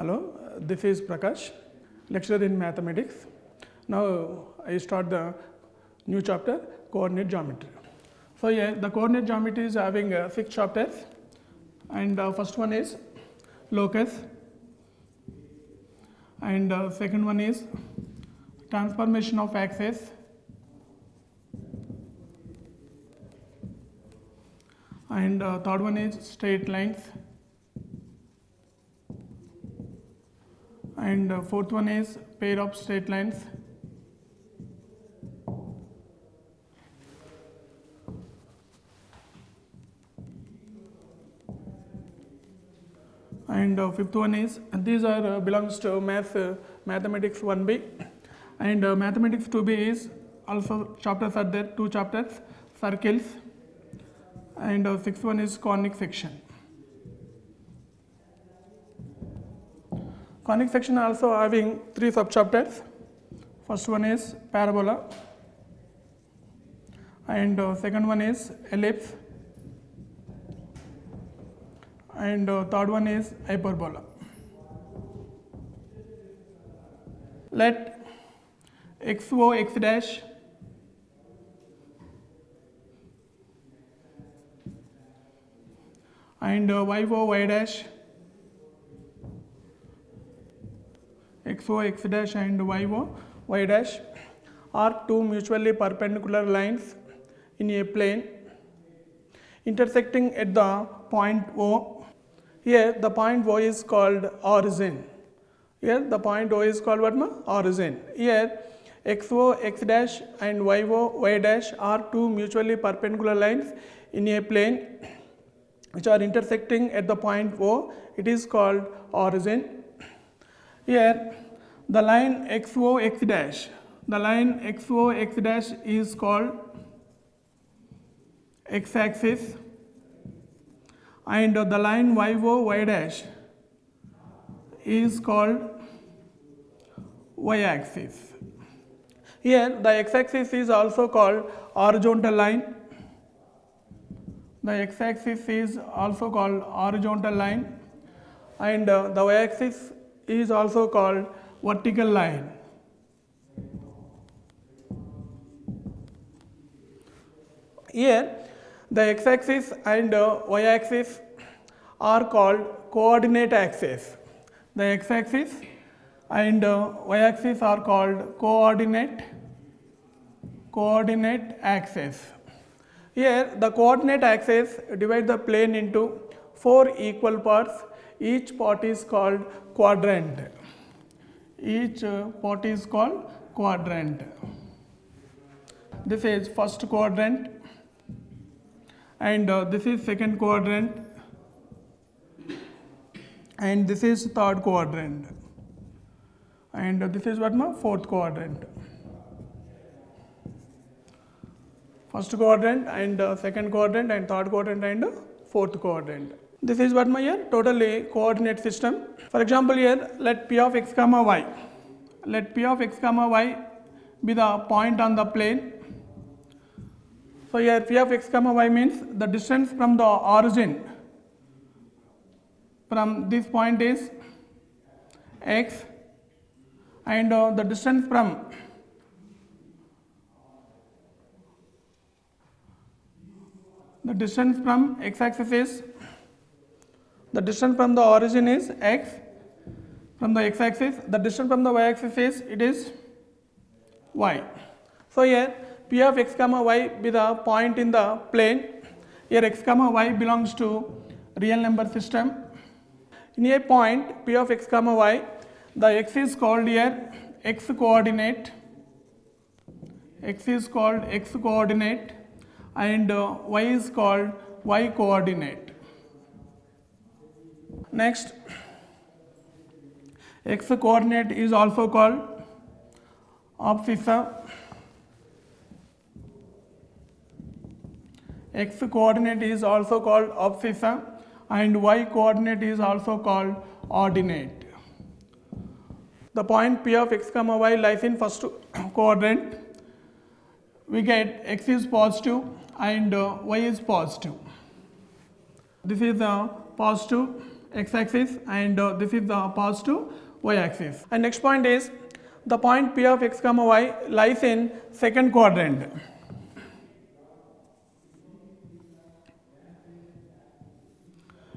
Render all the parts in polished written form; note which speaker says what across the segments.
Speaker 1: Hello, this is Prakash, lecturer in mathematics. Now I start the new chapter, coordinate geometry. So here the coordinate geometry is having 6 chapters, and first one is locus, and second one is transformation of axes, and third one is straight lines, and fourth one is pair of straight lines, and fifth one is, these are belongs to mathematics 1B, and mathematics 2B is also chapters are there, 2 chapters, circles, and sixth one is conic section. Conic section also having 3 subchapters. First one is parabola, and second one is ellipse, and third one is hyperbola. Let 𝗧𝗦𝗔𝗧 and 𝗹𝗁𝗁 𝗧𝗦𝗔𝗧 and 𝗹𝗁𝗁 are 2 mutually perpendicular lines in a plane intersecting at the point O. Here the point O is called origin. Here the point O is called what? Origin. Here 𝗧𝗦𝗔𝗧 and 𝗹𝗁𝗁 are 2 mutually perpendicular lines in a plane which are intersecting at the point O. It is called origin. Here the line 𝗧𝗦𝗔𝗧, is called x-axis, and the line 𝗹𝗁𝗁 is called y-axis. Here the x-axis is also called horizontal line. The x-axis is also called horizontal line, and the y-axis is also called vertical line. Here the x-axis and y-axis are called coordinate axes. The x-axis and y-axis are called coordinate axes. Here the coordinate axes divide the plane into 4 equal parts. Each part is called quadrant. Each part is called quadrant. This is first quadrant, and this is second quadrant, and this is third quadrant, and this is what? Fourth quadrant. First quadrant and second quadrant and third quadrant and fourth quadrant. This is what here totally coordinate system. For example, here let P of x comma y. Let P of x comma y be the point on the plane. So here P of x comma y means the distance from the origin from this point is x, and the distance from x-axis is, the distance from the origin is x from the x-axis, the distance from the y-axis is, it is y. So here P of x comma y be the point in the plane. Here x comma y belongs to real number system. In a point P of x comma y, the x is called here x coordinate, x is called x coordinate, and y is called y coordinate. Next, x coordinate is also called 𝗹𝗵𝗸. X coordinate is also called 𝗹𝗵𝗸, and y coordinate is also called ordinate. The point P of x comma y lies in first quadrant. We get x is positive and y is positive. This is the positive x-axis, and this is the positive y-axis. And next point is the point P of x comma y lies in second quadrant.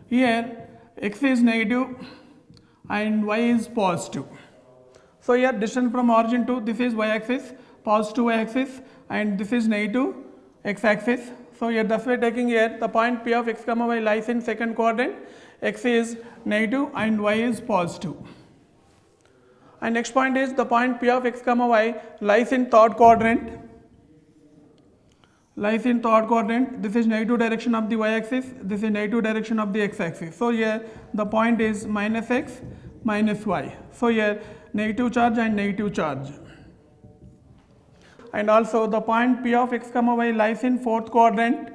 Speaker 1: Here x is negative and y is positive. So here distance from origin to this is y-axis, positive y-axis, and this is negative x-axis. So here thus we are taking here the point P of x comma y lies in second quadrant, x is negative and y is positive. And next point is the point P of x comma y lies in third quadrant. Lies in third quadrant. This is negative direction of the y-axis, this is negative direction of the x-axis. So here the point is minus x minus y. So here negative charge and negative charge. And also the point P of x comma y lies in fourth quadrant.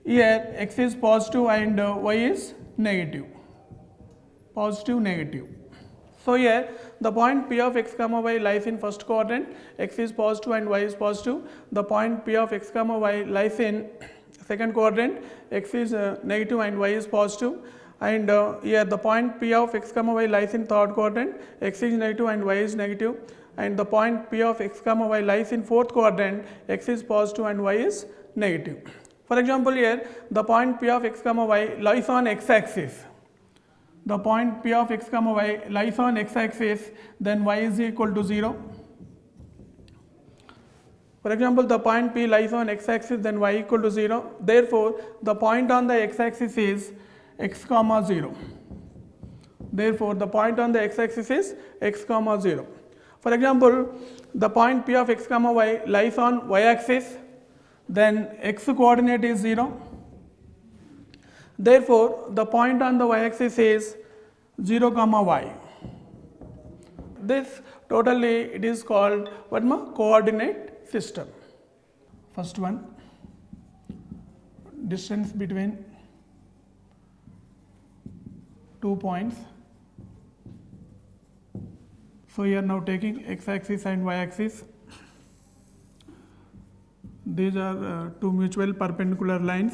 Speaker 1: Here x is positive and y is negative. Positive, negative. So here the point P of x comma y lies in first quadrant, x is positive and y is positive. The point P of x comma y lies in second quadrant, x is negative and y is positive. And here the point P of x comma y lies in third quadrant, x is negative and y is negative. And the point P of x comma y lies in fourth quadrant, x is positive and y is negative. For example, here the point P of x comma y lies on x-axis. The point P of x comma y lies on x-axis, then y is equal to 0. For example, the point P lies on x-axis, then y equal to 0. Therefore, the point on the x-axis is x comma 0. Therefore, the point on the x-axis is x comma 0. For example, the point P of x comma y lies on y-axis, then x coordinate is 0. Therefore, the point on the y-axis is 0 comma y. This totally it is called what coordinate system. First one, distance between 2 points. So here now taking x-axis and y-axis. These are two mutual perpendicular lines.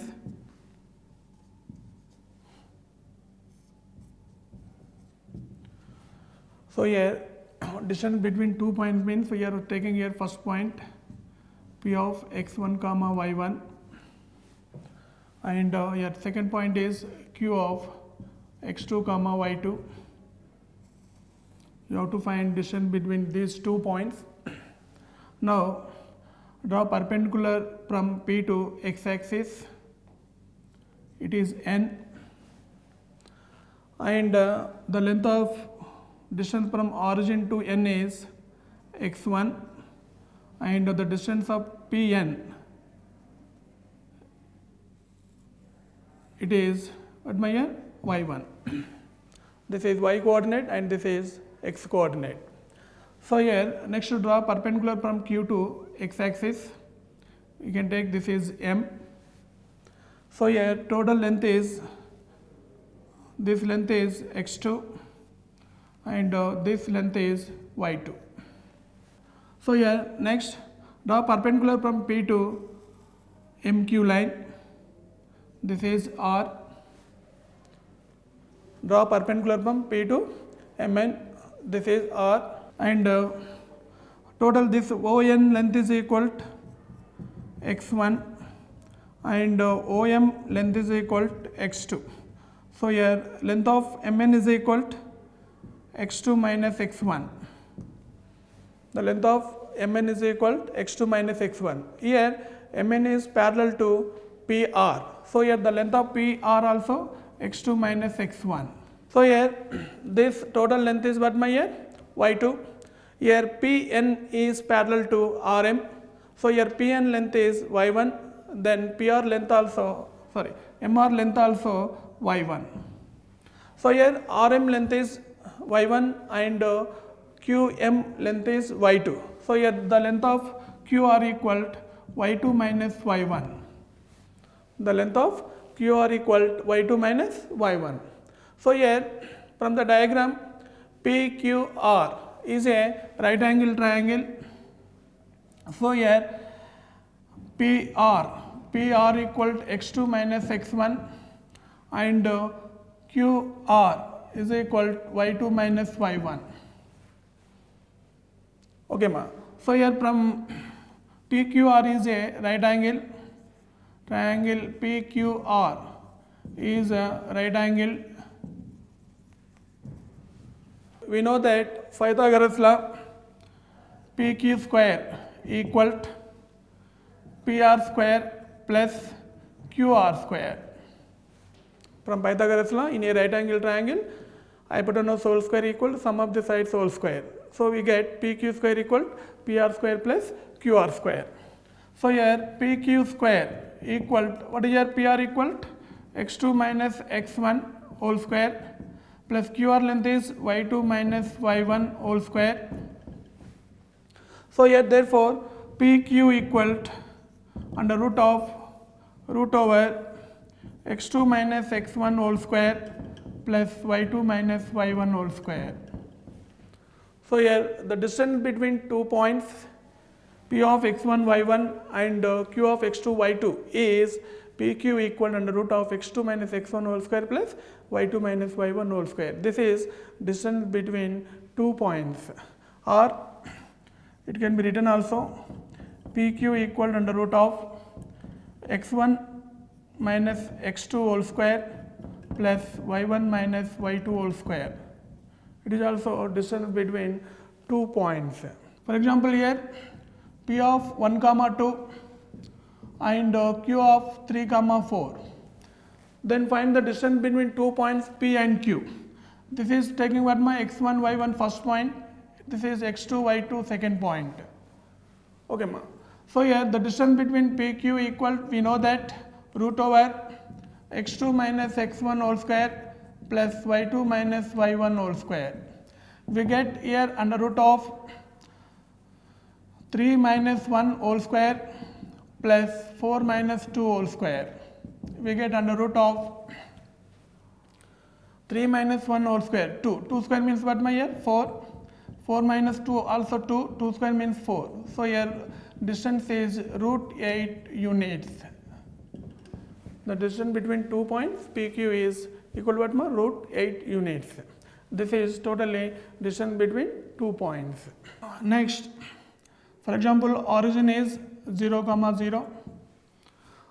Speaker 1: So here distance between 2 points means we are taking here first point P of x1 comma y1, and here second point is Q of x2 comma y2. You have to find distance between these 2 points. Now draw perpendicular from P to x-axis. It is n, and the length of distance from origin to n is x1, and the distance of Pn, it is what my here y1. This is y coordinate and this is x coordinate. So here next to draw perpendicular from Q to x-axis, you can take this is m. So here total length is, this length is x2 and this length is y2. So here next draw perpendicular from P to MQ line, this is R. Draw perpendicular from P to MN, this is R, and total this ON length is equal to x1 and OM length is equal to x2. So here length of MN is equal to x2 minus x1. The length of MN is equal to x2 minus x1. Here MN is parallel to PR. So here the length of PR also x2 minus x1. So here this total length is what my here y2. Here Pn is parallel to Rm. So here Pn length is y1, then PR length also, MR length also y1. So here Rm length is y1 and Qm length is y2. So here the length of QR equal to y2 minus y1. The length of QR equal to y2 minus y1. So here from the diagram, PQR is a right angle triangle. So here PR equal to x2 minus x1 and QR is equal to y2 minus y1. Okay, ma. So here from PQR is a right angle. Triangle PQR is a right angle. We know that Pythagoras law, PQ square equal to PR square plus QR square. From Pythagoras law, in a right angle triangle, hypotenuse whole square equal to sum of the sides whole square. So we get PQ square equal to PR square plus QR square. So here PQ square equal to, what is here PR equal to x2 minus x1 whole square plus QR length is y2 minus y1 whole square. So here therefore PQ equal to under root over x2 minus x1 whole square plus y2 minus y1 whole square. So here the distance between 2 points P of x1 y1 and Q of x2 y2 is PQ equal under root of x2 minus x1 whole square plus y2 minus y1 whole square. This is distance between 2 points, or it can be written also PQ equal under root of x1 minus x2 whole square plus y1 minus y2 whole square. It is also a distance between 2 points. For example, here P of 1 comma 2 and Q of 3 comma 4. Then find the distance between 2 points P and Q. This is taking what my x1 y1 first point. This is x2 y2 second point. Okay, ma. So here the distance between PQ equal, we know that root over x2 minus x1 whole square plus y2 minus y1 whole square. We get here under root of 3 minus 1 whole square plus 4 minus 2 whole square. We get under root of 3 minus 1 whole square, 2. 2 square means what my here? 4. 4 minus 2 also 2. 2 square means 4. So here distance is root 8 units. The distance between 2 points PQ is equal to what ma? Root 8 units. This is totally distance between 2 points. Next, for example, origin is 0, 0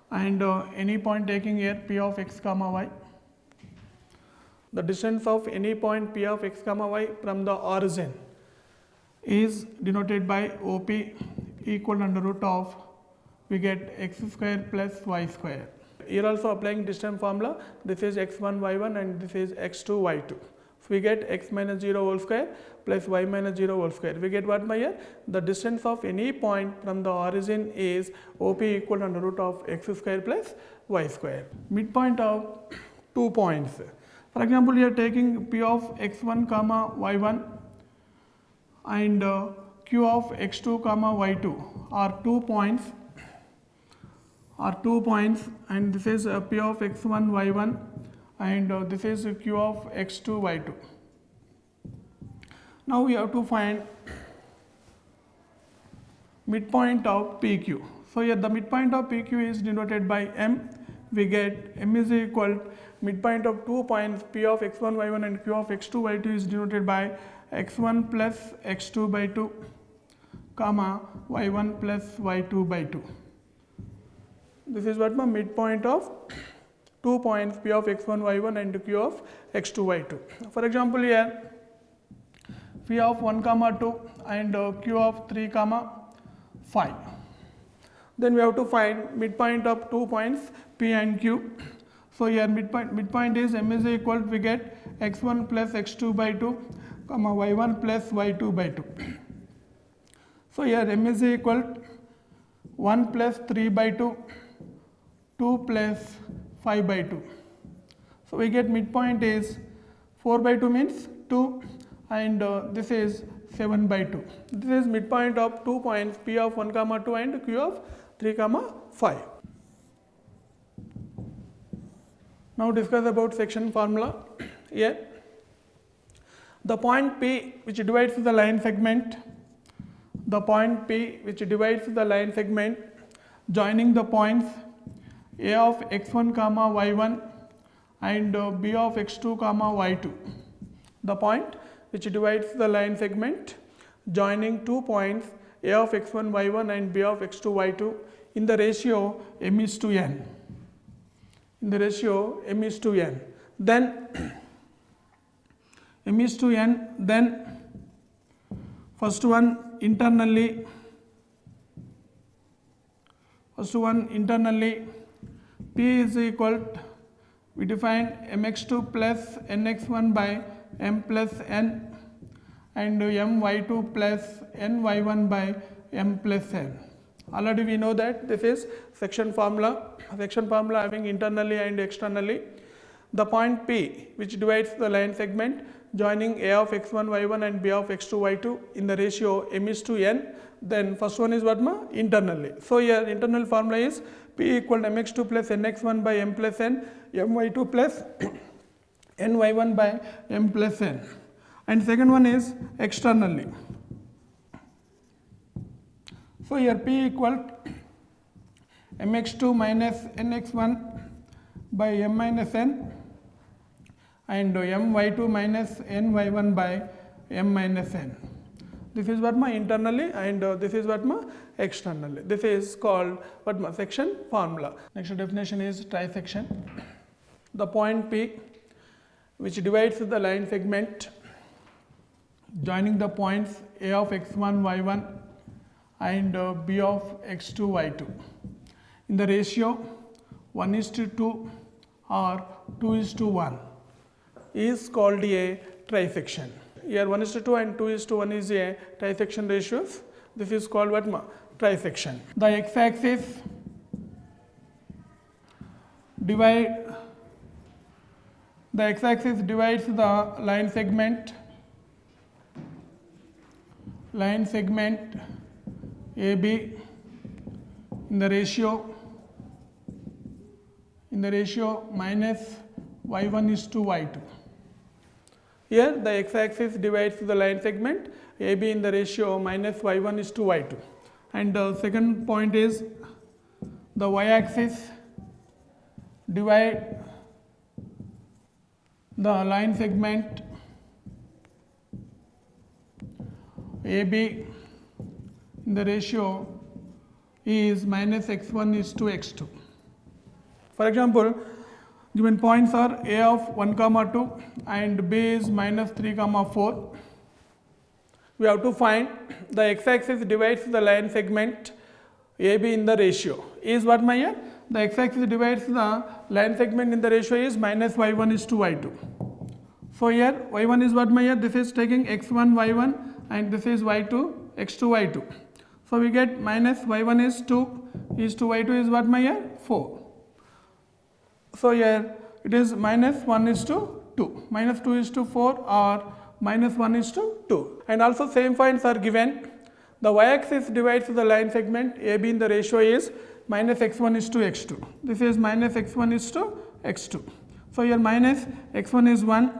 Speaker 1: and any point taking here P of x, y. The distance of any point P of x, y from the origin is denoted by OP equal under root of, we get x square plus y square. Here also applying distance formula, this is x1 y1 and this is x2 y2. So we get x minus 0 whole square plus y minus 0 whole square. We get what by here? The distance of any point from the origin is OP equal under root of x square plus y square. Midpoint of 2 points. For example, here taking P of x1 comma y1 and Q of x2 comma y2 are 2 points, and this is P of x1 y1 and this is Q of x2 y2. Now we have to find midpoint of PQ. So here the midpoint of PQ is denoted by M. We get M is equal to midpoint of 2 points P of x1 y1 and Q of x2 y2 is denoted by x1 plus x2 by 2 comma y1 plus y2 by 2. This is what my midpoint of 2 points P of x1 y1 and Q of x2 y2. For example, here P of 1 comma 2 and Q of 3 comma 5. Then we have to find midpoint of 2 points P and Q. So here midpoint is M is equal to, we get x1 plus x2 by 2 comma y1 plus y2 by 2. So here M is equal to 1 plus 3 by 2, 2 plus 5 by 2. So we get midpoint is 4 by 2 means 2 and this is 7 by 2. This is midpoint of 2 points P of 1 comma 2 and Q of 3 comma 5. Now discuss about section formula. Here the point P which divides the line segment, joining the points A of x1 comma y1 and B of x2 comma y2. The point which divides the line segment joining 2 points A of x1 y1 and B of x2 y2 in the ratio m is to n. In the ratio m is to n. Then m is to n, then first one internally P is equal to, we define mx2 plus nx1 by m plus n and my2 plus ny1 by m plus n. Already we know that this is section formula having internally and externally. The point P which divides the line segment joining A of x1 y1 and B of x2 y2 in the ratio m is to n, then first one is what ma? Internally. So here internal formula is P equal to mx2 plus nx1 by m plus n, my2 plus ny1 by m plus n, and second one is externally. So here P equal to mx2 minus nx1 by m minus n and my2 minus ny1 by m minus n. This is what ma? Internally, and this is what ma? Externally. This is called what ma? Section formula. Next definition is trisection. The point P which divides the line segment joining the points A of x1 y1 and B of x2 y2 in the ratio 1:2 or 2:1 is called a trisection. Here 1:2 and 2:1 is a trisection ratios. This is called what ma? Trisection. The x-axis divides the line segment AB in the ratio minus y1:y2. Here the x-axis divides the line segment AB in the ratio minus y1:y2, and the second point is the y-axis divide the line segment AB in the ratio is minus x1:x2. For example, given points are A of 1, 2 and B is minus 3, 4. We have to find the x-axis divides the line segment AB in the ratio is what my here? The x-axis divides the line segment in the ratio is minus y1:y2. So here y1 is what my here? This is taking x1 y1 and this is y2 x2 y2. So we get minus y1 is 2 y2 is what my here? 4. So here it is minus 1:2, minus 2:4 or minus 1:2. And also same points are given. The y-axis divides the line segment AB in the ratio is minus x1:x2. This is minus x1:x2. So here minus x1 is 1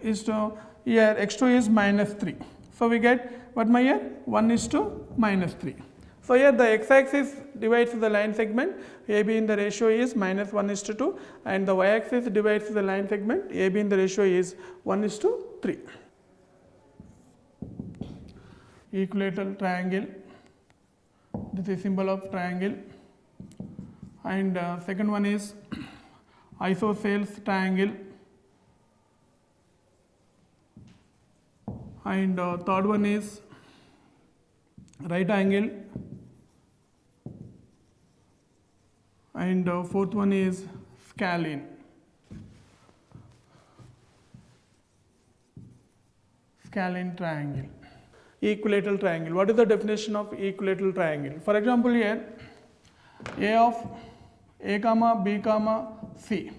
Speaker 1: is to here x2 is minus 3. So we get what my here? 1:-3. So here the x-axis divides the line segment AB in the ratio is minus 1:2 and the y-axis divides the line segment AB in the ratio is 1:3. Equilateral triangle, this is symbol of triangle, and second one is isosceles triangle, and third one is right angle, and fourth one is scalene. Scalene triangle. Equilateral triangle. What is the definition of equilateral triangle? For example, here A of A comma B comma C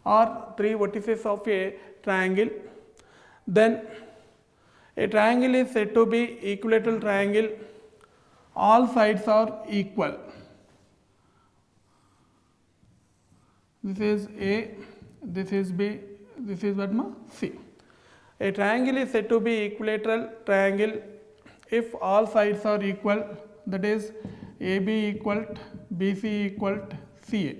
Speaker 1: are three vertices of a triangle. Then a triangle is said to be equilateral triangle. All sides are equal. This is A, this is B, this is what ma? C. A triangle is said to be equilateral triangle if all sides are equal, that is AB equal to BC equal to CA.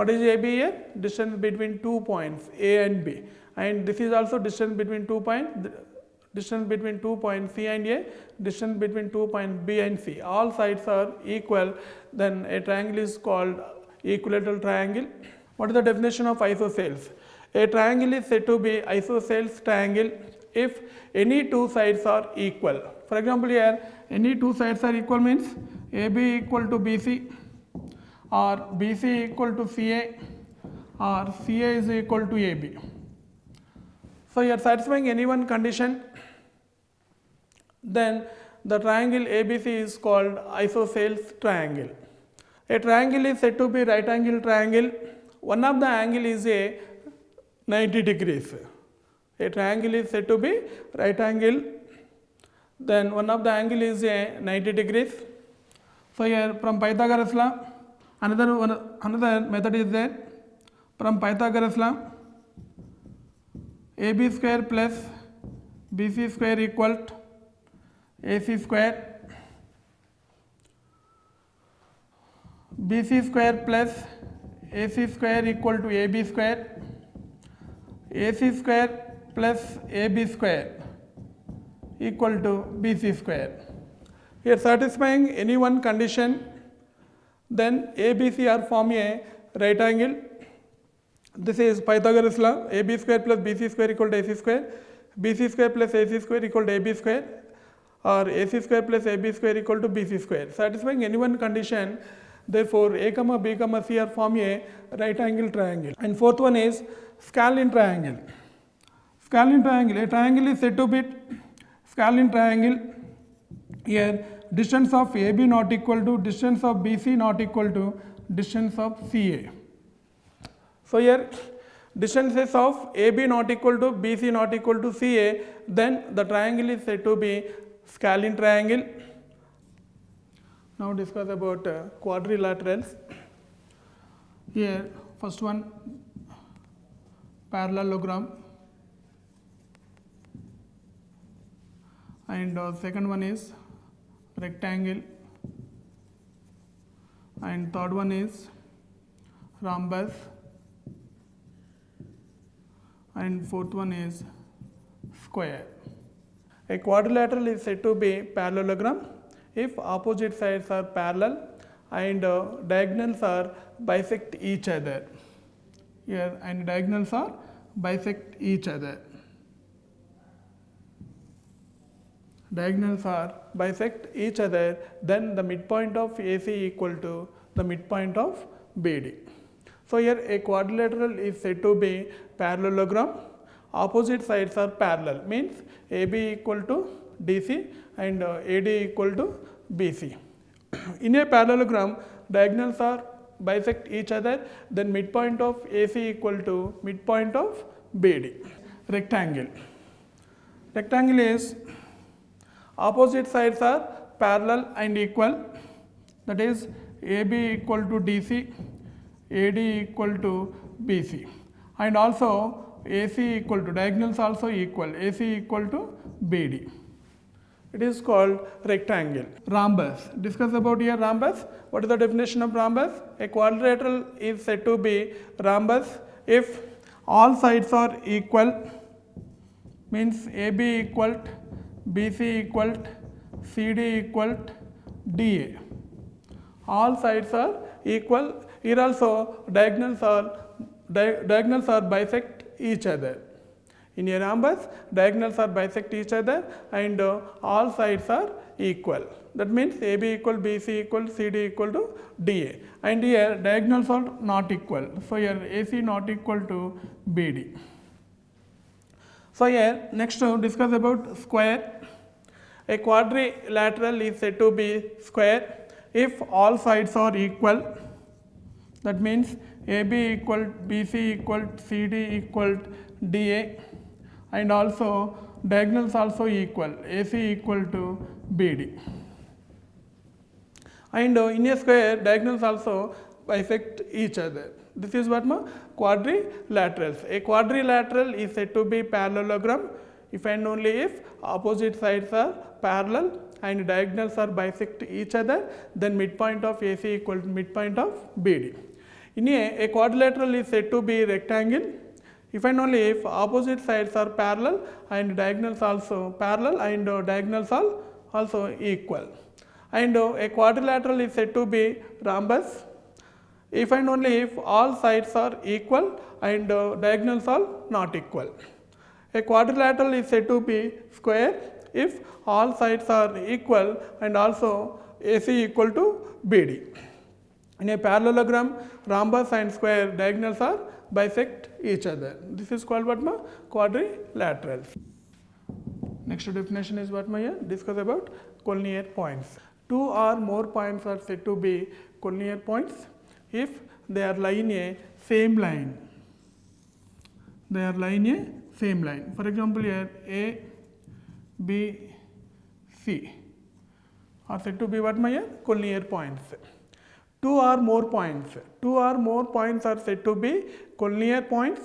Speaker 1: What is AB here? Distance between 2 points A and B, and this is also distance between 2 points, distance between 2 points C and A, distance between 2 points B and C. All sides are equal, then a triangle is called equilateral triangle. What is the definition of isosceles? A triangle is said to be isosceles triangle if any two sides are equal. For example, here any two sides are equal means AB equal to BC, or BC equal to CA, or CA is equal to AB. So you are satisfying any one condition, then the triangle ABC is called isosceles triangle. A triangle is said to be right angle triangle. One of the angle is a 90 degrees. A triangle is said to be right angle, then one of the angle is a 90 degrees. So here from Pythagoras law, another method is there. From Pythagoras law, AB square plus BC square equal to AC square, BC square plus AC square equal to AB square, AC square plus AB square equal to BC square. Here satisfying any one condition, then ABC are form a right angle. This is Pythagoras law. AB square plus BC square equal to AC square, BC square plus AC square equal to AB square, or AC square plus AB square equal to BC square. Satisfying any one condition, therefore A comma B comma C are form a right angle triangle. And fourth one is scalene triangle. Scalene triangle. A triangle is said to be scalene triangle. Here distance of AB not equal to distance of BC not equal to distance of CA. So here distances of AB not equal to BC not equal to CA, then the triangle is said to be scalene triangle. Now discuss about quadrilaterals. Here first one parallelogram, and second one is rectangle, and third one is rhombus, and fourth one is square. A quadrilateral is said to be parallelogram if opposite sides are parallel and diagonals are bisect each other. Here and diagonals are bisect each other. Diagonals are bisect each other, then the midpoint of AC equal to the midpoint of BD. So here a quadrilateral is said to be parallelogram. Opposite sides are parallel, means AB equal to DC and AD equal to BC. In a parallelogram, diagonals are bisect each other, then midpoint of AC equal to midpoint of BD. Rectangle. Rectangle is opposite sides are parallel and equal, that is AB equal to DC, AD equal to BC, and also AC equal to diagonals also equal, AC equal to BD. It is called rectangle. Rhombus. Discuss about here rhombus. What is the definition of rhombus? A quadrilateral is said to be rhombus if all sides are equal, means AB equal to BC equal to CD equal to DA. All sides are equal. Here also diagonals are bisect each other. In a rhombus, diagonals are bisect each other and all sides are equal. That means AB equal, BC equal, CD equal to DA. And here diagonals are not equal. So here AC not equal to BD. So here next to discuss about square. A quadrilateral is said to be square if all sides are equal. That means AB equal, BC equal, CD equal, DA, and also diagonals also equal, AC equal to BD. And in a square, diagonals also bisect each other. This is what quadrilaterals. A quadrilateral is said to be parallelogram if and only if opposite sides are parallel and diagonals are bisect each other, then midpoint of AC equal to midpoint of BD. In a quadrilateral is said to be rectangle if and only if opposite sides are parallel and diagonals also parallel and diagonals are also equal. And a quadrilateral is said to be rhombus if and only if all sides are equal and diagonals are not equal. A quadrilateral is said to be square if all sides are equal and also AC equal to BD. In a parallelogram, rhombus and square diagonals are bisect each other. This is called what ma? Quadrilateral. Next definition is what ma here? Discuss about collinear points. Two or more points are said to be collinear points if they are lying a same line. They are lying a same line. For example, here A, B, C are said to be what ma here? Collinear points. Two or more points are said to be collinear points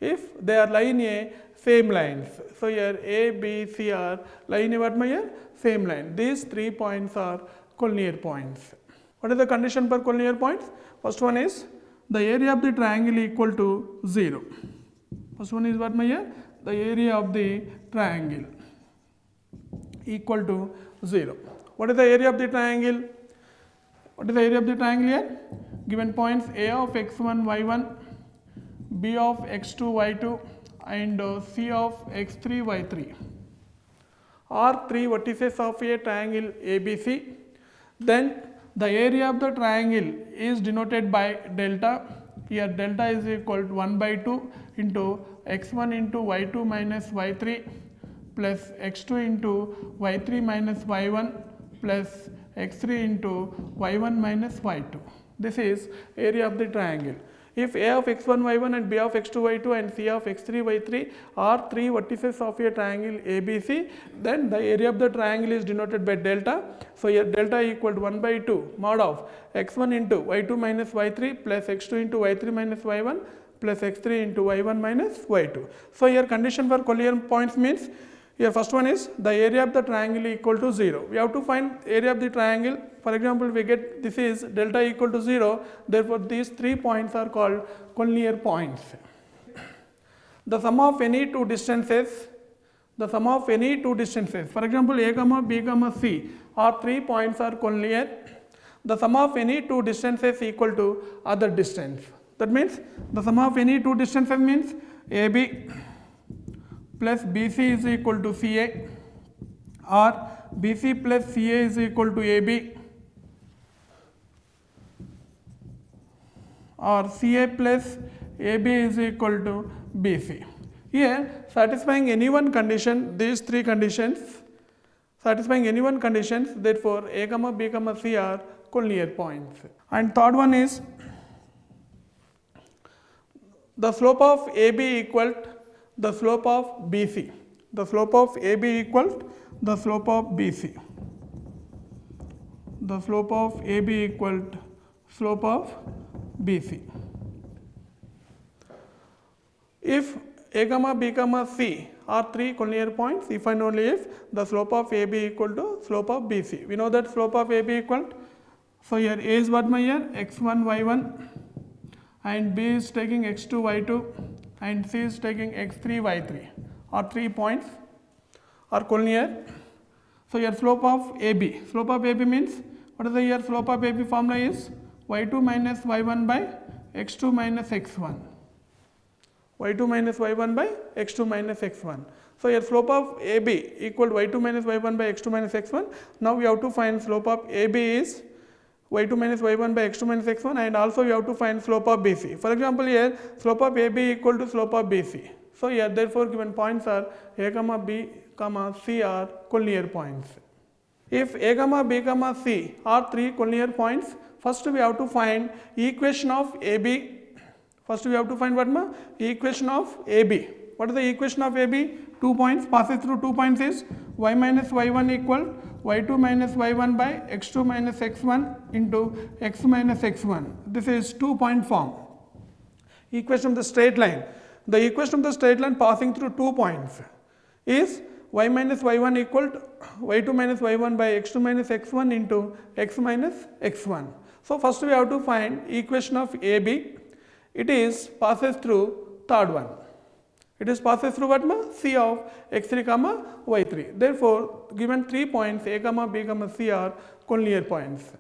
Speaker 1: if they are lying a same lines. So here A, B, C are lying a what ma here? Same line. These 3 points are collinear points. What is the condition for collinear points? First one is the area of the triangle equal to 0. First one is what ma here? The area of the triangle equal to 0. What is the area of the triangle? What is the area of the triangle here? Given points A of x1, y1, B of x2, y2 and C of x3, y3 are 3 vertices of a triangle ABC. Then the area of the triangle is denoted by delta. Here delta is equal to 1 by 2 into x1 into y2 minus y3 plus x2 into y3 minus y1 plus x3 into y1 minus y2. This is area of the triangle. If A of x1, y1 and B of x2, y2 and C of x3, y3 are 3 vertices of a triangle ABC, then the area of the triangle is denoted by delta. So here delta equal to 1 by 2 mod of x1 into y2 minus y3 plus x2 into y3 minus y1 plus x3 into y1 minus y2. So here condition for collinear points means here first one is the area of the triangle equal to 0. We have to find area of the triangle. For example, we get this is delta equal to 0. Therefore, these 3 points are called collinear points. The sum of any two distances, for example, A, B, C are 3 points are collinear. The sum of any two distances equal to other distance. That means the sum of any two distances means AB plus BC is equal to CA or BC plus CA is equal to AB or CA plus AB is equal to BC. Here satisfying any one condition, these 3 conditions, satisfying any one conditions, therefore A, B, C are collinear points. And third one is the slope of AB equal the slope of BC. The slope of AB equals the slope of BC. The slope of AB equal slope of BC. If A, B, C are 3 collinear points, if and only if the slope of AB equal to slope of BC. We know that slope of AB equal. So here A is what my here? x1, y1 and B is taking x2, y2 and C is taking x3, y3 are 3 points are collinear. So here slope of AB. Slope of AB means what is the here slope of AB formula is y2 minus y1 by x2 minus x1. y2 minus y1 by x2 minus x1. So here slope of AB equal to y2 minus y1 by x2 minus x1. Now we have to find slope of AB is y2 minus y1 by x2 minus x1 and also we have to find slope of BC. For example, here slope of AB equal to slope of BC. So here therefore given points are A, B, C are collinear points. If A, B, C are 3 collinear points, first we have to find equation of AB. First we have to find what ma? Equation of AB. What is the equation of AB? 2 points passes through 2 points is y minus y1 equal y2 minus y1 by x2 minus x1 into x minus x1. This is 2-point form. Equation of the straight line. The equation of the straight line passing through 2 points is y minus y1 equal to y2 minus y1 by x2 minus x1 into x minus x1. So first we have to find equation of AB. It is passes through third one. It is passes through what? C of x3 comma y3. Therefore, given 3 points A comma B comma C are collinear points.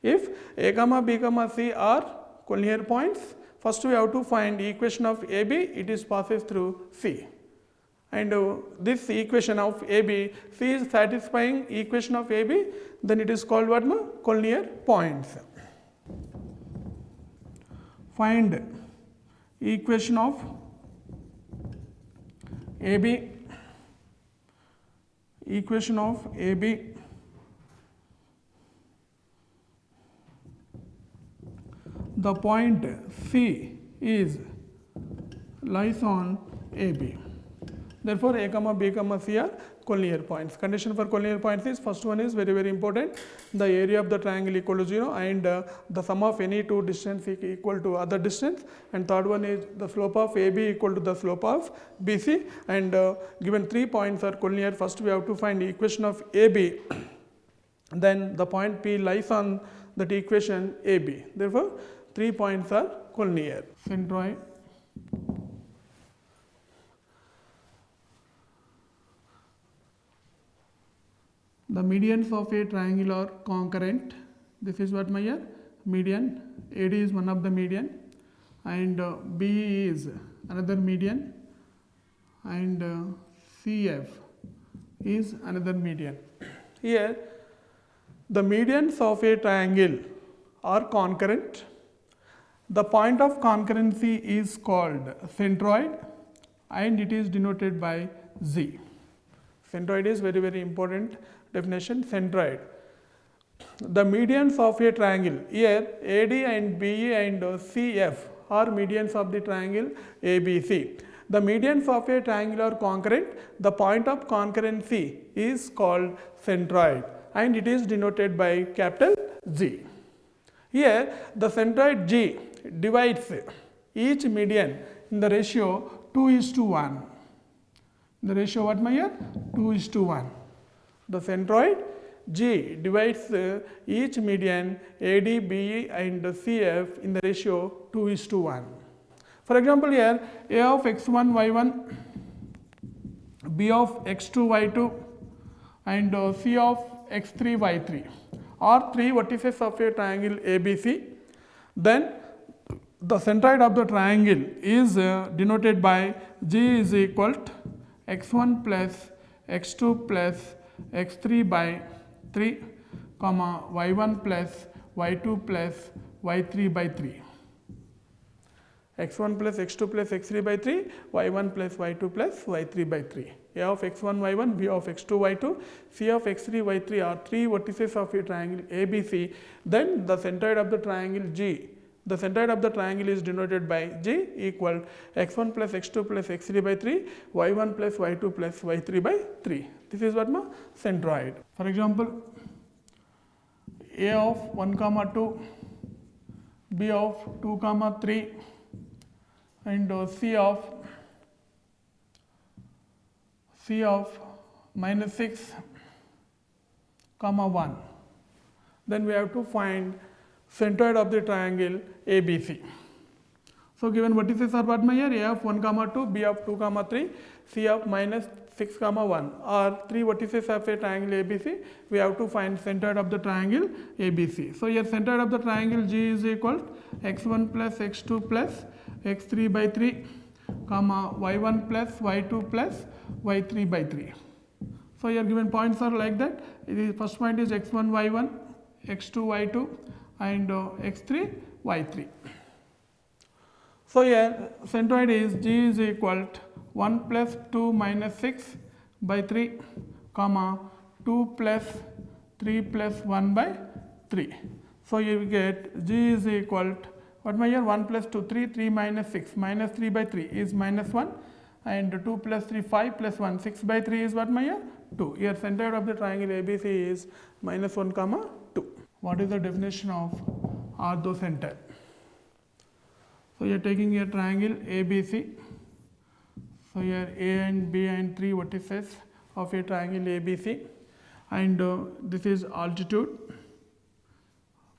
Speaker 1: If A comma B comma C are collinear points, first we have to find equation of AB. It is passes through C. And this equation of AB, C is satisfying equation of AB, then it is called what? Collinear points. Find equation of AB, equation of AB the point C is lies on AB. Therefore, A comma B comma C are collinear points. Condition for collinear points is, first one is very important, the area of the triangle equal to 0 and the sum of any two distance equal to other distance, and third one is the slope of AB equal to the slope of BC, and given 3 points are collinear, first we have to find the equation of AB, then the point P lies on that equation AB. Therefore, 3 points are collinear. Centroid, the medians of a triangle are concurrent. This is what my median. AD is one of the median, and B is another median, and CF is another median. Here, the medians of a triangle are concurrent. The point of concurrency is called centroid, and it is denoted by Z. Centroid is very important definition. Centroid, the medians of a triangle, here AD and BE and CF are medians of the triangle ABC. The medians of a triangle are concurrent. The point of concurrency is called centroid, and it is denoted by capital G. Here the centroid G divides each median in the ratio 2:1. The ratio what, my here? 2:1. The centroid G divides each median AD, BE and CF in the ratio 2:1. For example, here A of x1, y1, B of x2, y2 and C of x3, y3 are three vertices of a triangle ABC. Then the centroid of the triangle is denoted by G is equal to x1 plus x2 plus x3 by 3, comma y1 plus y2 plus y3 by 3. x1 plus x2 plus x3 by 3, y1 plus y2 plus y3 by 3. A of x1, y1, B of x2, y2, C of x3, y3 are three vertices of a triangle ABC. Then the centroid of the triangle G, the centroid of the triangle is denoted by G equal x1 plus x2 plus x3 by 3, y1 plus y2 plus y3 by 3. This is what my centroid. For example, A of 1 comma 2, B of 2 comma 3 and C of minus 6 comma 1. Then we have to find centroid of the triangle ABC. So given vertices are what, my here? A of 1 comma 2, B of 2 comma 3, C of minus 6 comma 1 are three vertices of a triangle ABC. We have to find centroid of the triangle ABC. So here centroid of the triangle G is equal to x1 plus x2 plus x3 by 3, comma y1 plus y2 plus y3 by 3. So here given points are like that. The first point is x1 y1, x2 y2 and x3 y3. So here centroid is G is equal to 1 plus 2 minus 6 by 3, comma 2 plus 3 plus 1 by 3. So here we get G is equal to what, my here? 1 plus 2 3, 3 minus 6, minus 3 by 3 is minus 1, and 2 plus 3 5 plus 1 6 by 3 is what, my here? 2. Here centroid of the triangle ABC is minus 1 comma 2. What is the definition of orthocenter? So you are taking a triangle ABC. So here A and B and three vertices of a triangle ABC, and this is altitude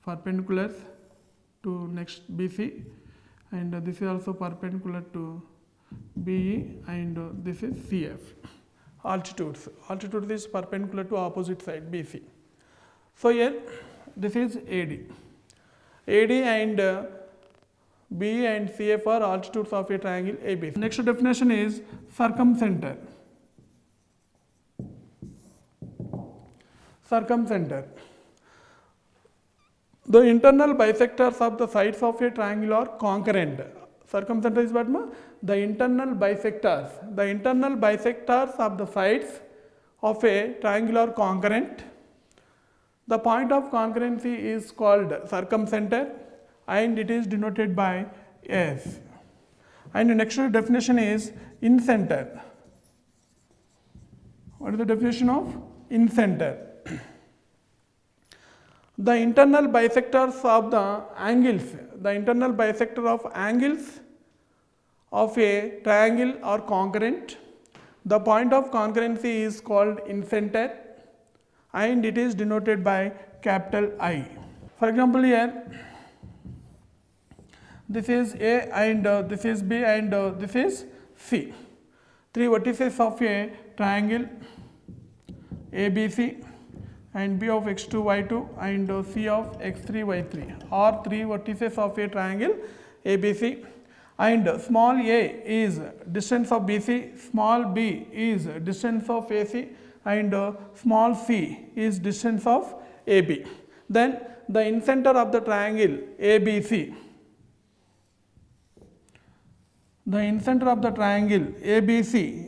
Speaker 1: perpendicular to next BC, and this is also perpendicular to BE, and this is CF. Altitudes is perpendicular to opposite side BC. So here this is AD and BE and CF are altitudes of a triangle ABC. Next definition is circumcenter. The internal bisectors of the sides of a triangle are concurrent. Circumcenter is what? The internal bisectors of the sides of a triangle are concurrent. The point of concurrency is called circumcenter, and it is denoted by S. And the next definition is incenter. What is the definition of incenter? The internal bisectors of the angles, the internal bisector of angles of a triangle are concurrent. The point of concurrency is called incenter, and it is denoted by capital I. For example, here this is A and this is B and this is C. Three vertices of a triangle ABC and B of x2, y2 and C of x3, y3 are three vertices of a triangle ABC, and small a is distance of BC, small b is distance of AC, and small c is distance of AB. Then the incenter of the triangle ABC,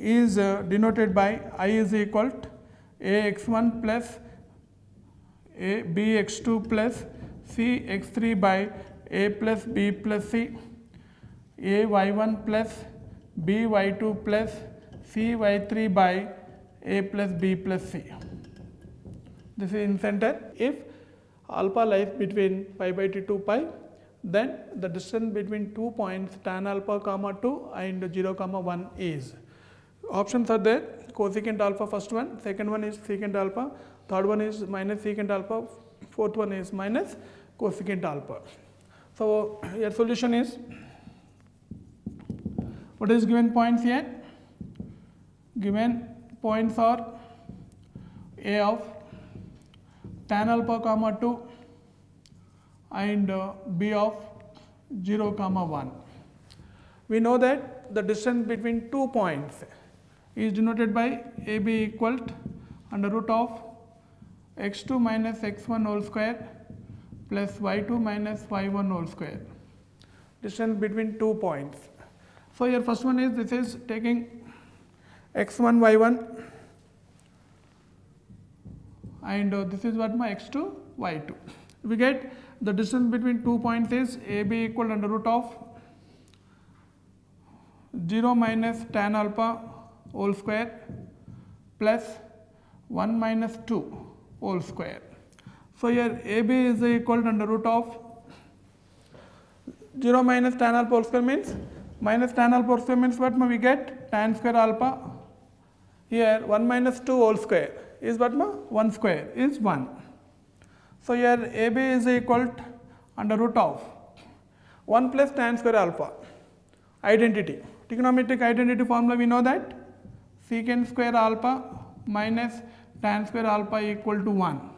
Speaker 1: is denoted by I is equal to ax1 plus a bx2 plus c x3 by a plus b plus c, a y1 plus b y2 plus c y3 by a plus b plus c. This is incenter. If alpha lies between pi by t to pi, then the distance between 2 points tan alpha comma 2 and 0 comma 1 is. Options are there: cosecant alpha first one, second one is secant alpha, third one is minus secant alpha, fourth one is minus cosecant alpha. So your solution is, what is given points here? Given points are A of tan alpha comma 2 and B of 0 comma 1. We know that the distance between 2 points is denoted by AB equal to under root of x2 minus x1 whole square plus y2 minus y1 whole square. Distance between 2 points. So here first one is, this is taking x1 y1 and this is what my x2 y2. We get the distance between 2 points is AB equal under root of 0 minus tan alpha whole square plus 1 minus 2 whole square. So here AB is equal to under root of 0 minus tan alpha whole square means minus tan alpha whole square means what we get tan square alpha. Here 1 minus 2 whole square is what 1 square is 1. So here AB is equal to under root of 1 plus tan square alpha. Identity, trigonometric identity formula we know that secant square alpha minus tan square alpha equal to 1.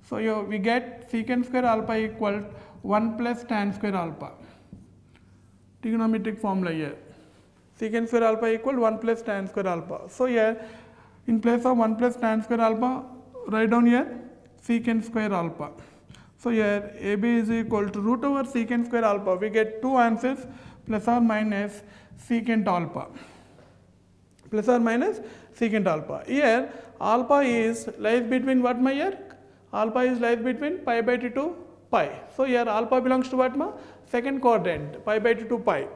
Speaker 1: So here we get secant square alpha equal 1 plus tan square alpha. Trigonometric formula here. Secant square alpha equal 1 plus tan square alpha. So here in place of 1 plus tan square alpha, write down here secant square alpha. So here AB is equal to root over secant square alpha. We get two answers, plus or minus secant alpha. Plus or minus secant alpha. Here alpha is lies between what my here? Alpha is lies between pi by t to pi. So here alpha belongs to what ma? Second quadrant, pi by t to pi.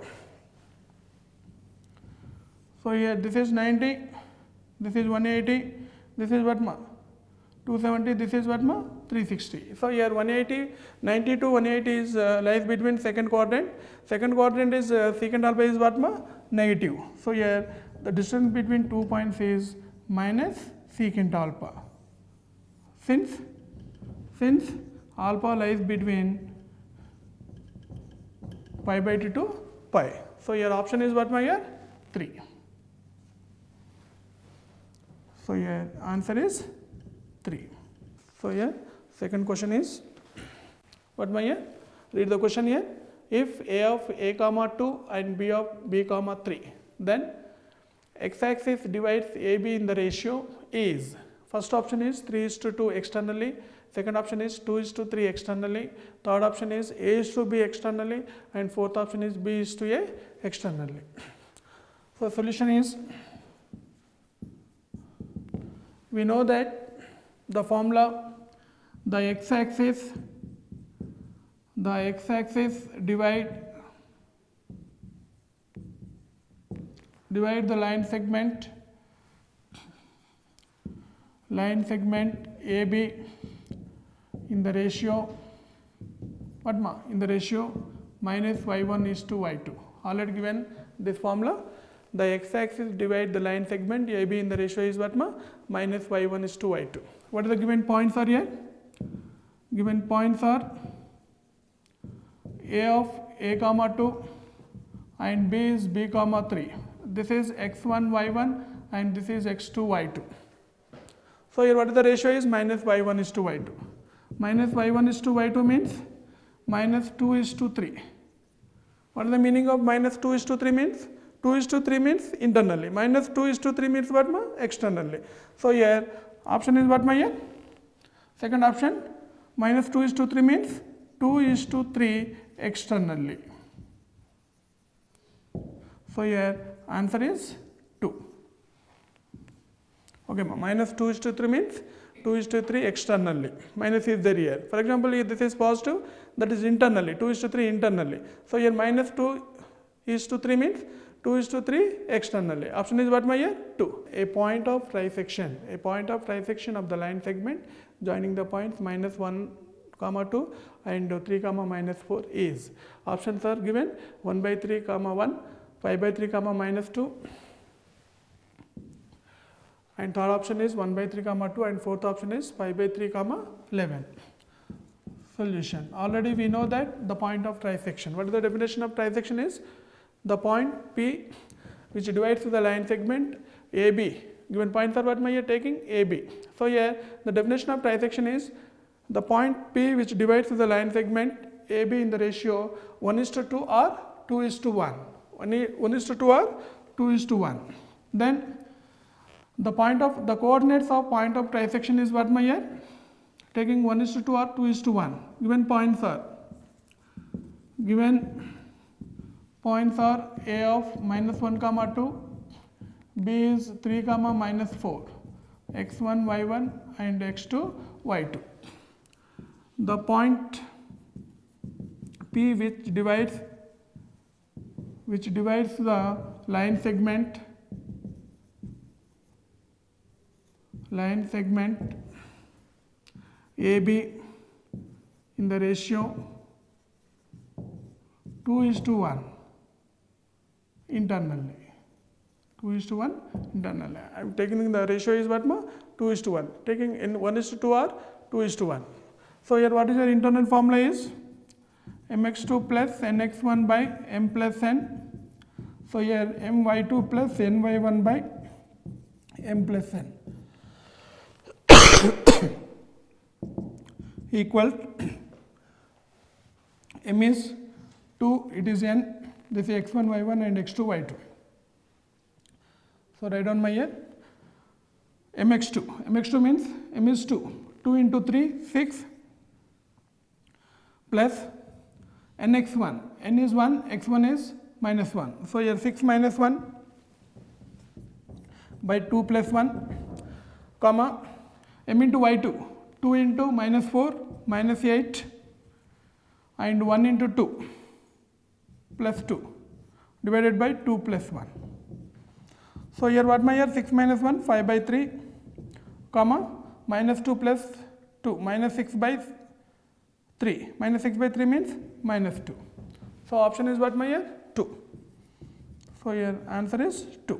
Speaker 1: So here this is 90, this is 180, this is what ma? 270, this is what ma? 360. So here 180, 90 to 180 is lies between second quadrant. Second quadrant is secant alpha is what ma? Negative. So here the distance between 2 points is minus secant alpha. Since alpha lies between 𝗫/2 to 𝝅. So your option is what my here? 3. So your answer is 3. So here second question is what my here? Read the question here. If A of A comma 2 and B of B comma 3, then x-axis divides AB in the ratio is, first option is 3:2 externally, second option is 2:3 externally, third option is A:B externally, and fourth option is B:A externally. So solution is, we know that the formula, the x-axis divide the line segment AB in the ratio -y1:y2. Already given this formula. The x-axis divide the line segment AB in the ratio is what ma? -y1:y2. What are the given points are here? Given points are A of A comma 2 and B is B comma 3. This is x1 y1 and this is x2 y2. So here what is the ratio is -y1:y2. -y1:y2 means -2:3. What is the meaning of -2:3 means? 2:3 means internally. -2:3 means what ma? Externally. So here option is what ma here? Second option, -2:3 means 2:3 externally. So here answer is 2. Okay ma, -2:3 means 2:3 externally. Minus is there here. For example, if this is positive, that is internally, 2:3 internally. So here -2:3 means 2:3 externally. Option is what my here? 2. A point of trisection of the line segment joining the points -1, 2 and 3, -4 is. Options are given 1/3, 1, 5/3, -2, and third option is 1/3, 2, and fourth option is 5/3, 11. Solution. Already we know that the point of trisection. What is the definition of trisection is? The point P which divides the line segment AB. Given points are what my here taking? AB. So here the definition of trisection is the point P which divides the line segment AB in the ratio 1:2 or 2:1. 1:2 or 2:1. Then the coordinates of point of trisection is what my here? Taking 1:2 or 2:1. Given points are A of -1, 2, B is 3, -4, x1 y1 and x2 y2. The point P which divides the line segment AB in the ratio 2:1 internally. 2:1 internally. I am taking the ratio is what ma? 2:1. Taking in 1:2 or 2:1. So here what is your internal formula is? mx2 plus nx1 by m plus n. So here my2 plus ny1 by m plus n equal m is 2, it is n, this is x1 y1 and x2 y2. So write down my here mx2 means m is 2 into 3 6 plus nx1, n is 1, x1 is -1. So here 6 minus 1 by 2 plus 1 comma m into y2, 2 into -4 -8 and 1 into 2 plus 2 divided by 2 plus 1. So here what my here 6 minus 1 5/3 comma -2 plus 2 -6/3. -6/3 means -2. So option is what my here 2. So here answer is 2.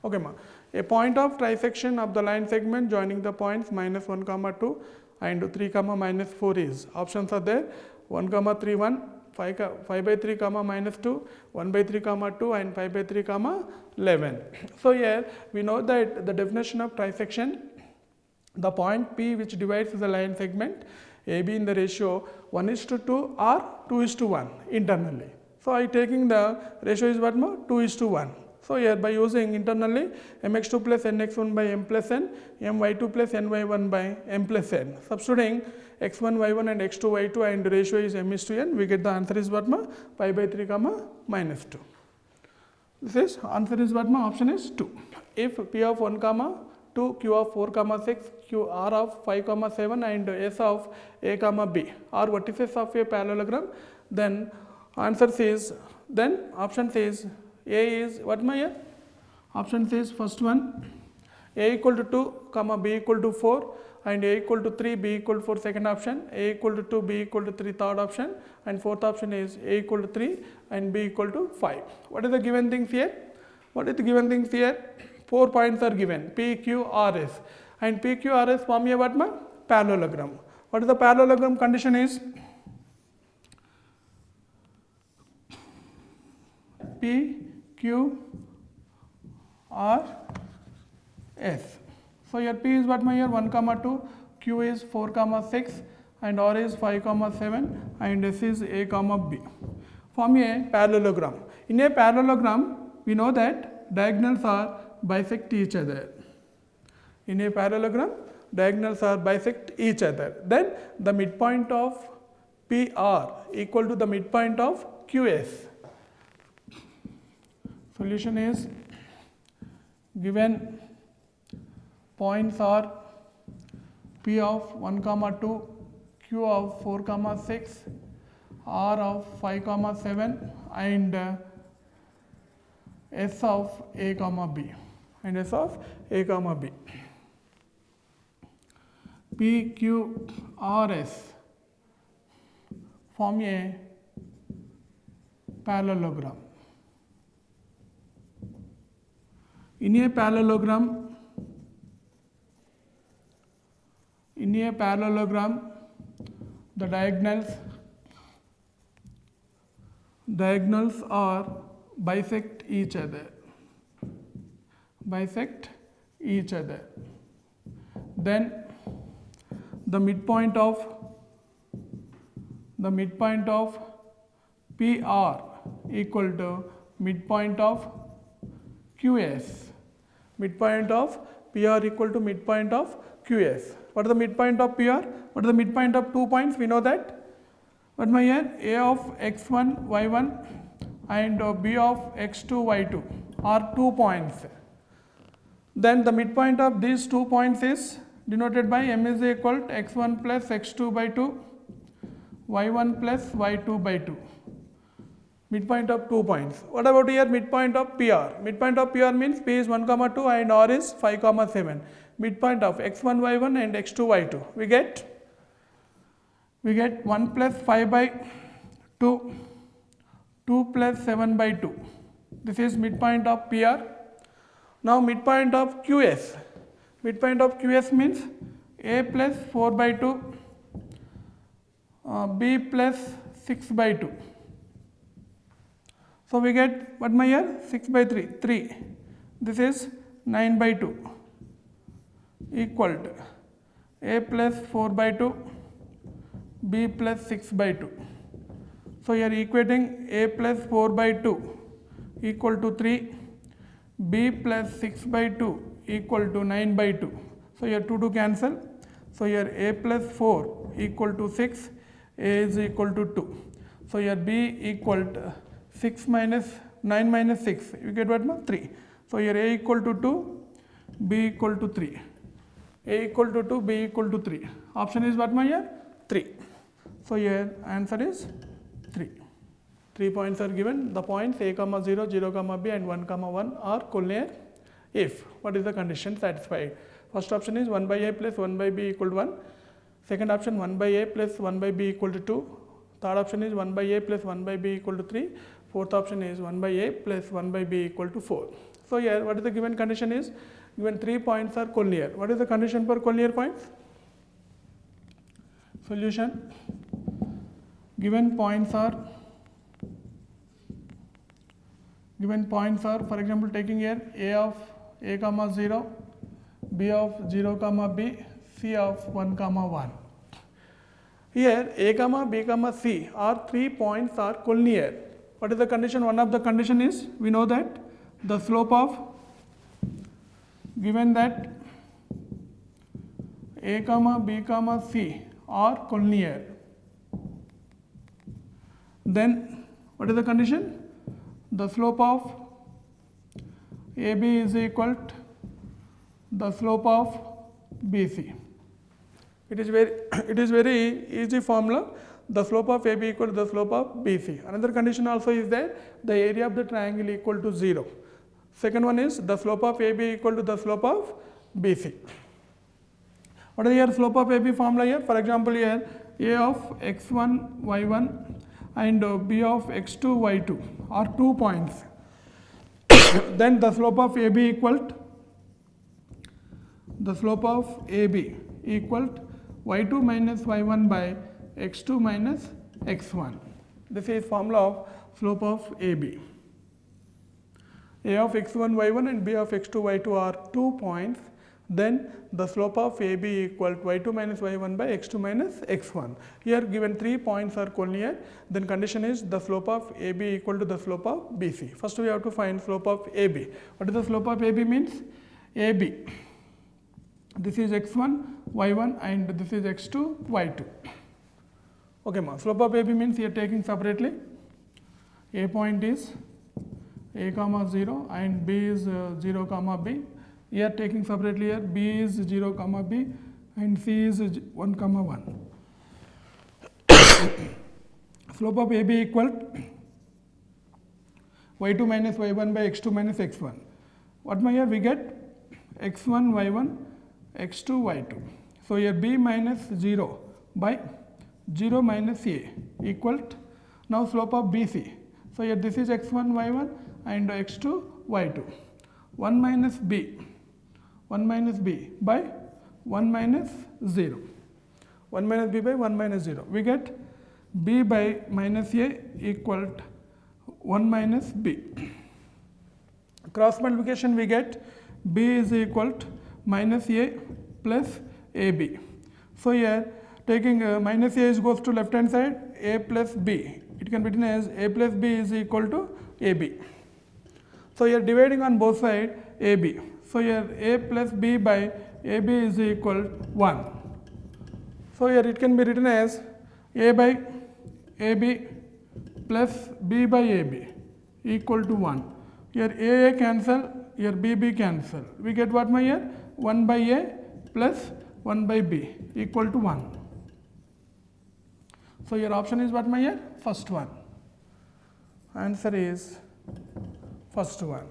Speaker 1: Okay ma. A point of trisection of the line segment joining the points -1, 2 and 3 comma minus 4 is, options are there, 1 comma 3 1, 5 by 3 comma minus 2, 1 by 3 comma 2 and 5 by 3 comma 11. So here we know that the definition of trisection, the point P which divides the line segment AB in the ratio 1:2 or 2:1 internally. So I taking the ratio is what more 2:1. So here by using internally mx2 plus nx1 by m plus n, my2 plus ny1 by m plus n. Substituting x1 y1 and x2 y2 and ratio is m:n, we get the answer is what more pi by 3 comma minus 2. This is answer is what more option is 2. If p of 1 comma 2, q of 4 comma 6, q r of 5 comma 7 and s of a comma b are vertices of a parallelogram, then answer says, then option says A is what my here? Option says first one A equal to 2 comma b equal to 4 and A equal to 3, b equal to 4 second option, A equal to 2, b equal to 3 third option, and fourth option is A equal to 3 and b equal to 5. What is the given things here? What is the given things here? 4 points are given, P, Q, R, S, and P, Q, R, S form a what ma? Parallelogram. What is the parallelogram condition is? P, Q, R, S. So here P is what my here 1 comma 2, Q is 4 comma 6 and R is 5 comma 7 and S is A comma B. Form a parallelogram. In a parallelogram we know that diagonals are bisect each other. In a parallelogram diagonals are bisect each other. Then the midpoint of PR equal to the midpoint of QS. Solution is given points are P of 1 comma 2, Q of 4 comma 6, R of 5 comma 7 and S of A comma B and S of A comma B. P, Q, R, S form a parallelogram. In a parallelogram, the diagonals are bisect each other. Then the midpoint of PR equal to midpoint of QS. Midpoint of PR equal to midpoint of QS. What is the midpoint of PR? What is the midpoint of 2 points? We know that. What my here? A of x1, y1 and B of x2, y2 are 2 points. Then the midpoint of these 2 points is denoted by m is equal to x1 plus x2 by 2, y1 plus y2 by 2. Midpoint of 2 points. What about here midpoint of PR? Midpoint of PR means P is 1 comma 2 and R is 5 comma 7. Midpoint of x1 y1 and x2 y2. We get 1 plus 5 by 2, 2 plus 7 by 2. This is midpoint of PR. Now midpoint of QS. Midpoint of QS means A plus 4 by 2, B plus 6 by 2. So we get what my here 6 by 3. This is 9 by 2 equal to A plus 4 by 2, B plus 6 by 2. So here equating A plus 4 by 2 equal to 3, B plus 6 by 2 equal to 9 by 2. So here 2 to cancel. So here A plus 4 equal to 6, A is equal to 2. So here B equal to 6 minus 9 minus 6, you get what? 3. So here A equal to 2, B equal to 3. A equal to 2, B equal to 3. Option is what my here? 3. So here answer is 3. 3 points are given. The points A comma 0, 0 comma B and 1 comma 1 are collinear if. What is the condition satisfied? First option is 1 by A plus 1 by B equal to 1. Second option 1 by A plus 1 by B equal to 2. Third option is 1 by A plus 1 by B equal to 3. Fourth option is 1 by A plus 1 by B equal to 4. So here what is the given condition is? Given 3 points are collinear. What is the condition for collinear points? Solution. Given points are, for example, taking here a of a comma 0, b of 0 comma b, c of 1 comma 1. Here a comma b comma c are 3 points are collinear. What is the condition? One of the condition is, we know that the slope of, given that a comma b comma c are collinear, then what is the condition? The slope of AB is equal to the slope of BC. It is very easy formula. The slope of AB equal to the slope of BC. Another condition also is there, the area of the triangle equal to 0. Second one is the slope of AB equal to the slope of BC. What is here slope of AB formula here? For example, here A of x1, y1 and B of x2, y2 are 2 points. Then the slope of AB equal to, y2 minus y1 by x2 minus x1. This is formula of slope of AB. A of x1, y1 and B of x2, y2 are 2 points. Then the slope of AB equal to y2 minus y1 by x2 minus x1. Here given 3 points are collinear, then condition is the slope of AB equal to the slope of BC. First we have to find slope of AB. What is the slope of AB means? AB. This is x1, y1 and this is x2, y2. Okay, ma. Slope of AB means here taking separately. A point is a comma 0 and B is 0 comma B. Here taking separately here B is 0 comma B and C is 1 comma 1. Slope of AB equal y2 minus y1 by x2 minus x1. What my here we get x1 y1 x2 y2. So here B minus 0 by 0 minus A equal to now slope of BC. So here this is x1 y1 and x2 y2. 1 minus B by 1 minus 0. 1 minus B by 1 minus 0. We get B by minus A equal to 1 minus B. Cross multiplication we get B is equal to minus A plus AB. So here taking minus A goes to left hand side, A plus B. It can be written as A plus B is equal to AB. So here dividing on both sides AB. So here A plus B by AB is equal to 1. So here it can be written as A by AB plus B by AB equal to 1. Here A cancel, here BB cancel. We get what my here? 1 by A plus 1 by B equal to 1. So your option is what my here? First one. Answer is first one.